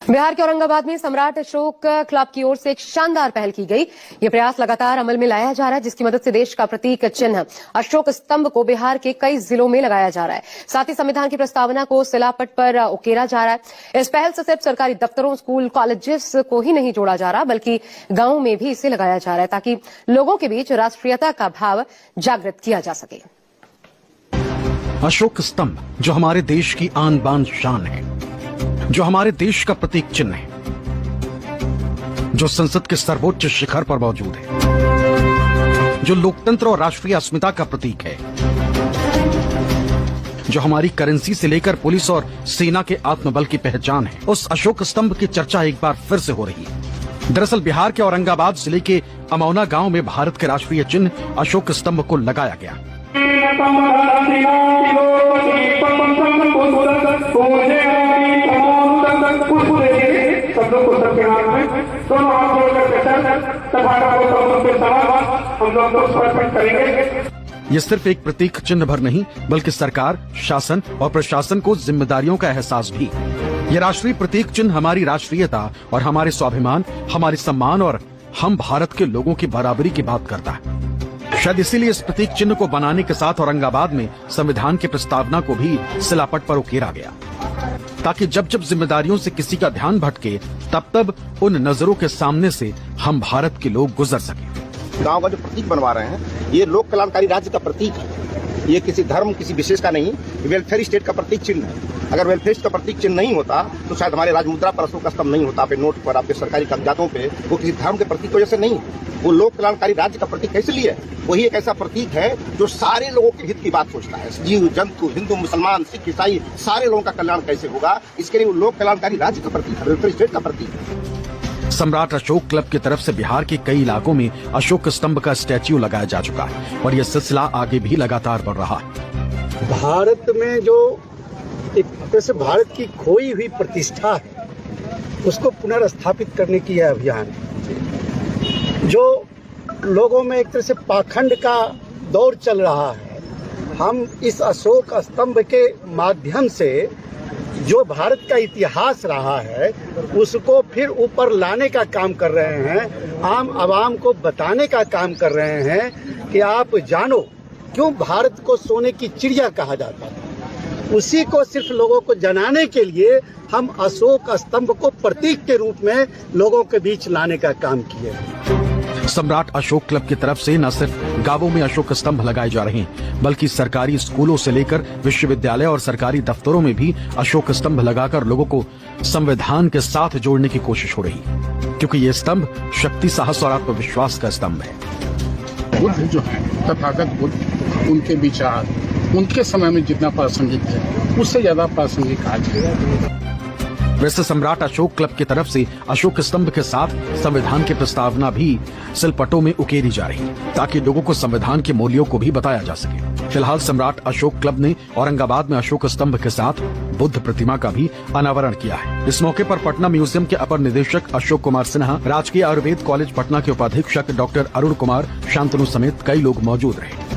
बिहार के औरंगाबाद में सम्राट अशोक क्लब की ओर से एक शानदार पहल की गई। ये प्रयास लगातार अमल में लाया जा रहा है, जिसकी मदद से देश का प्रतीक चिन्ह अशोक स्तंभ को बिहार के कई जिलों में लगाया जा रहा है। साथ ही संविधान की प्रस्तावना को शिलापट पर उकेरा जा रहा है। इस पहल से सिर्फ सरकारी दफ्तरों, स्कूल, कॉलेजेस को ही नहीं जोड़ा जा रहा, बल्कि गांवों में भी इसे लगाया जा रहा है, ताकि लोगों के बीच राष्ट्रीयता का भाव जागृत किया जा सके। अशोक स्तंभ जो हमारे देश की आन बान शान है, जो हमारे देश का प्रतीक चिन्ह है, जो संसद के सर्वोच्च शिखर पर मौजूद है, जो लोकतंत्र और राष्ट्रीय अस्मिता का प्रतीक है, जो हमारी करेंसी से लेकर पुलिस और सेना के आत्मबल की पहचान है, उस अशोक स्तंभ की चर्चा एक बार फिर से हो रही है। दरअसल बिहार के औरंगाबाद जिले के अमौना गांव में भारत के राष्ट्रीय चिन्ह अशोक स्तंभ को लगाया गया। ये सिर्फ एक प्रतीक चिन्ह भर नहीं, बल्कि सरकार, शासन और प्रशासन को जिम्मेदारियों का एहसास भी। ये राष्ट्रीय प्रतीक चिन्ह हमारी राष्ट्रीयता और हमारे स्वाभिमान, हमारे सम्मान और हम भारत के लोगों की बराबरी की बात करता है। शायद इसीलिए इस प्रतीक चिन्ह को बनाने के साथ औरंगाबाद में संविधान की प्रस्तावना को भी शिलापट पर उकेरा गया, ताकि जब जब जिम्मेदारियों से किसी का ध्यान भटके, तब तब उन नजरों के सामने से हम भारत के लोग गुजर सके। गांव का जो प्रतीक बनवा रहे हैं, ये लोक कल्याणकारी राज्य का प्रतीक है। ये किसी धर्म, किसी विशेष का नहीं, वेलफेयर स्टेट का प्रतीक चिन्ह है। अगर वेलफेयर का प्रतीक चिन्ह नहीं होता तो शायद हमारे राजमुद्रा पर अशोक स्तंभ नहीं होता, आपके नोट पर, आपके सरकारी कागजातों पे। वो किसी धर्म के प्रतीक की वजह से नहीं, वो लोक कल्याणकारी राज्य का प्रतीक है। इसलिए वही एक ऐसा प्रतीक है जो सारे लोगों के हित की बात सोचता है। जीव जंतु, हिंदू, मुसलमान, सिख, ईसाई, सारे लोगों का कल्याण कैसे होगा, इसके लिए वो लोक कल्याणकारी राज्य का प्रतीक है, वेलफेयर स्टेट का प्रतीक है। सम्राट अशोक क्लब की तरफ से बिहार के कई इलाकों में अशोक स्तंभ का स्टैच्यू लगाया जा चुका है और यह सिलसिला आगे भी लगातार बढ़ रहा है। भारत में जो एक तरह से भारत की खोई हुई प्रतिष्ठा है, उसको पुनर्स्थापित करने की यह अभियान है। जो लोगों में एक तरह से पाखंड का दौर चल रहा है, हम इस अशोक स्तंभ के माध्यम से जो भारत का इतिहास रहा है उसको फिर ऊपर लाने का काम कर रहे हैं। आम आवाम को बताने का काम कर रहे हैं कि आप जानो क्यों भारत को सोने की चिड़िया कहा जाता है। उसी को सिर्फ लोगों को जनाने के लिए हम अशोक स्तंभ को प्रतीक के रूप में लोगों के बीच लाने का काम किए हैं। सम्राट अशोक क्लब की तरफ से न सिर्फ गांवों में अशोक स्तंभ लगाए जा रहे हैं, बल्कि सरकारी स्कूलों से लेकर विश्वविद्यालय और सरकारी दफ्तरों में भी अशोक स्तंभ लगाकर लोगों को संविधान के साथ जोड़ने की कोशिश हो रही है, क्योंकि ये स्तंभ शक्ति, साहस और आत्मविश्वास का स्तंभ है। बुद्ध जो है, तथागत बुद्ध, उनके विचार उनके समय में जितना प्रासंगिक है, उससे ज्यादा प्रासंगिक आज है। वैसे सम्राट अशोक क्लब की तरफ से अशोक स्तंभ के साथ संविधान की प्रस्तावना भी शिलपटों में उकेरी जा रही है, ताकि लोगों को संविधान के मूल्यों को भी बताया जा सके। फिलहाल सम्राट अशोक क्लब ने औरंगाबाद में अशोक स्तंभ के साथ बुद्ध प्रतिमा का भी अनावरण किया है। इस मौके पर पटना म्यूजियम के अपर निदेशक अशोक कुमार सिन्हा, राजकीय आयुर्वेद कॉलेज पटना के उपाधीक्षक डॉक्टर अरुण कुमार शांतनु समेत कई लोग मौजूद रहे।